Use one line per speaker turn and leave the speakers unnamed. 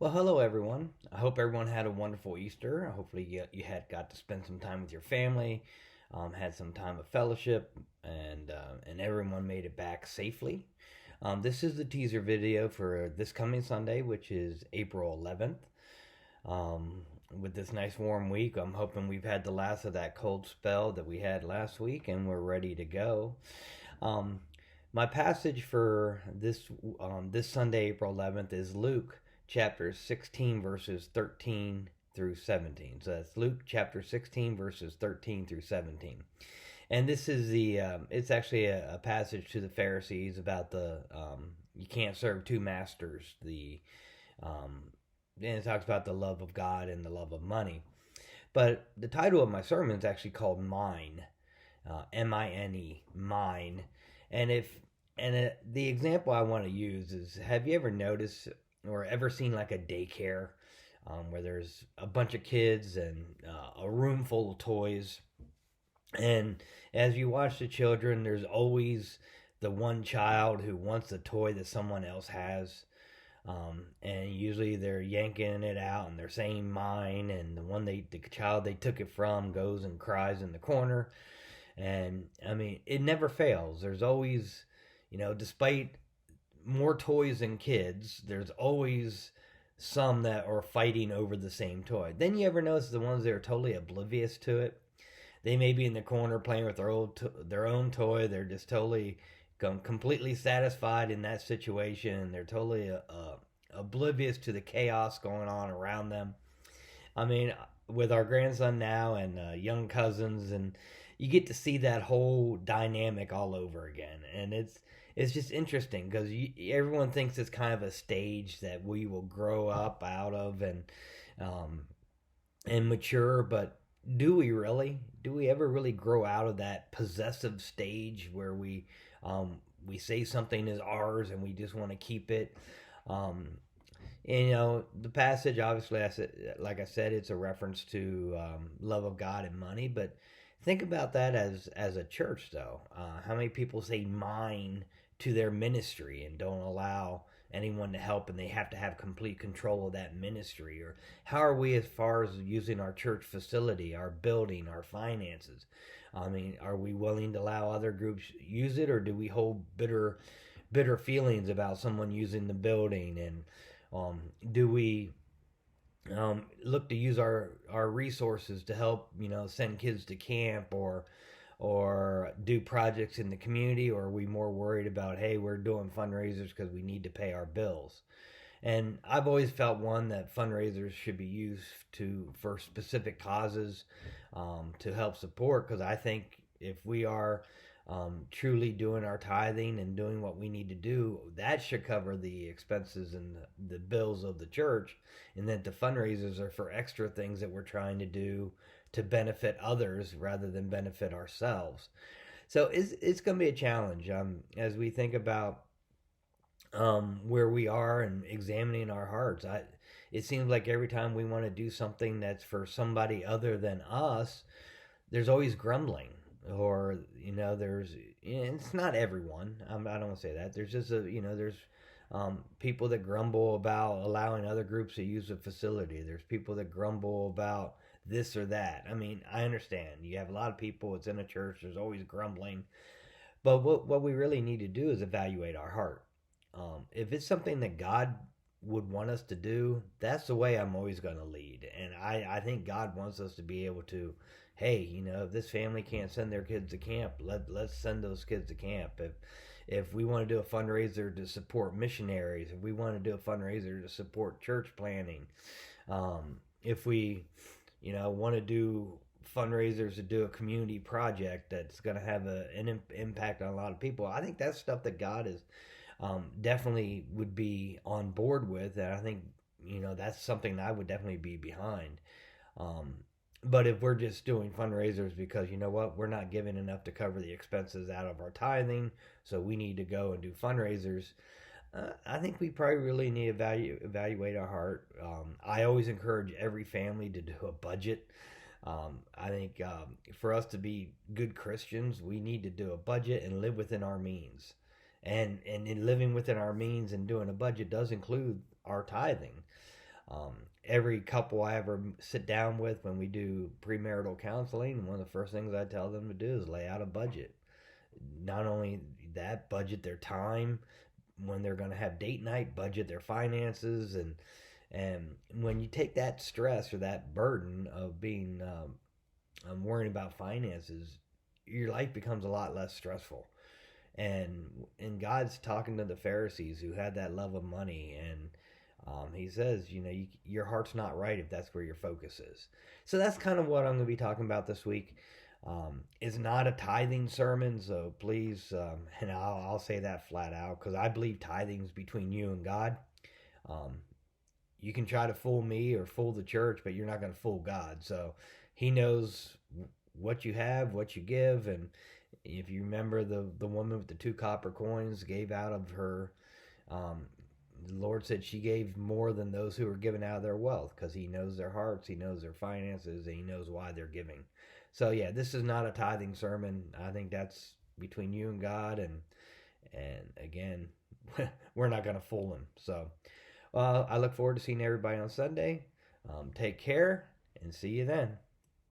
Well, hello everyone. I hope everyone had a wonderful Easter. Hopefully, you had got to spend some time with your family, had some time of fellowship, and everyone made it back safely. This is the teaser video for this coming Sunday, which is April 11th. With this nice warm week, I'm hoping we've had the last of that cold spell that we had last week, and we're ready to go. Um, my passage for this Sunday, April 11th, is Luke chapter 16, verses 13 through 17. So that's Luke chapter 16, verses 13 through 17. And this is it's actually a passage to the Pharisees about you can't serve two masters. Um, and it talks about the love of God and the love of money. But the title of my sermon is actually called Mine, Mine, Mine. And if and the example I want to use is: have you ever noticed or ever seen like a daycare where there's a bunch of kids and a room full of toys? And as you watch the children, there's always the one child who wants the toy that someone else has. And usually they're yanking it out and they're saying mine, and the child they took it from goes and cries in the corner. And I mean, it never fails. There's always, despite more toys than kids, there's always some that are fighting over the same toy. Then you ever notice the ones that are totally oblivious to it? They may be in the corner playing with their own toy. They're just totally completely satisfied in that situation, and they're totally oblivious to the chaos going on around them. I mean, with our grandson now and young cousins, and you get to see that whole dynamic all over again, and it's just interesting because everyone thinks it's kind of a stage that we will grow up out of um, and mature, but do we really? Do we ever really grow out of that possessive stage where we say something is ours and we just want to keep it? Um, and, the passage, obviously, like I said, it's a reference to love of God and money. But think about that as a church, though. How many people say mine to their ministry and don't allow anyone to help, and they have to have complete control of that ministry? Or how are we as far as using our church facility, our building, our finances? I mean, are we willing to allow other groups use it, or do we hold bitter feelings about someone using the building? And do we look to use our resources to help send kids to camp or do projects in the community, or are we more worried about, hey, we're doing fundraisers because we need to pay our bills? And I've always felt one that fundraisers should be used for specific causes, to help support, because I think if we are truly doing our tithing and doing what we need to do, that should cover the expenses and the bills of the church, and that the fundraisers are for extra things that we're trying to do to benefit others rather than benefit ourselves. So it's going to be a challenge as we think about where we are and examining our hearts. It seems like every time we want to do something that's for somebody other than us, there's always grumbling, or there's, it's not everyone. I don't want to say that. There's just there's people that grumble about allowing other groups to use a facility. There's people that grumble about this or that. I mean, I understand you have a lot of people. It's in a church. There's always grumbling, but what we really need to do is evaluate our heart. If it's something that God would want us to do, that's the way I'm always going to lead. And I think God wants us to be able to, hey, if this family can't send their kids to camp, let's send those kids to camp. If we want to do a fundraiser to support missionaries, if we want to do a fundraiser to support church planning, if we, want to do fundraisers to do a community project that's going to have an impact on a lot of people, I think that's stuff that God is definitely would be on board with, and I think that's something I would definitely be behind. Um, but if we're just doing fundraisers because we're not giving enough to cover the expenses out of our tithing, so we need to go and do fundraisers. I think we probably really need to evaluate our heart. I always encourage every family to do a budget. I think for us to be good Christians, we need to do a budget and live within our means. And in living within our means and doing a budget does include our tithing. Every couple I ever sit down with when we do premarital counseling, one of the first things I tell them to do is lay out a budget. Not only that, budget their time when they're going to have date night, budget their finances, and when you take that stress or that burden of being worrying about finances, your life becomes a lot less stressful. And God's talking to the Pharisees who had that love of money, and he says, your heart's not right if that's where your focus is. So that's kind of what I'm going to be talking about this week. It's not a tithing sermon, so please, and I'll say that flat out because I believe tithing is between you and God. Um, you can try to fool me or fool the church, but you're not going to fool God. So He knows what you have, what you give, and if you remember the woman with the two copper coins gave out of her. The Lord said she gave more than those who were giving out of their wealth because He knows their hearts, He knows their finances, and He knows why they're giving. So yeah, this is not a tithing sermon. I think that's between you and God, and again, we're not going to fool Him. So I look forward to seeing everybody on Sunday. Take care and see you then.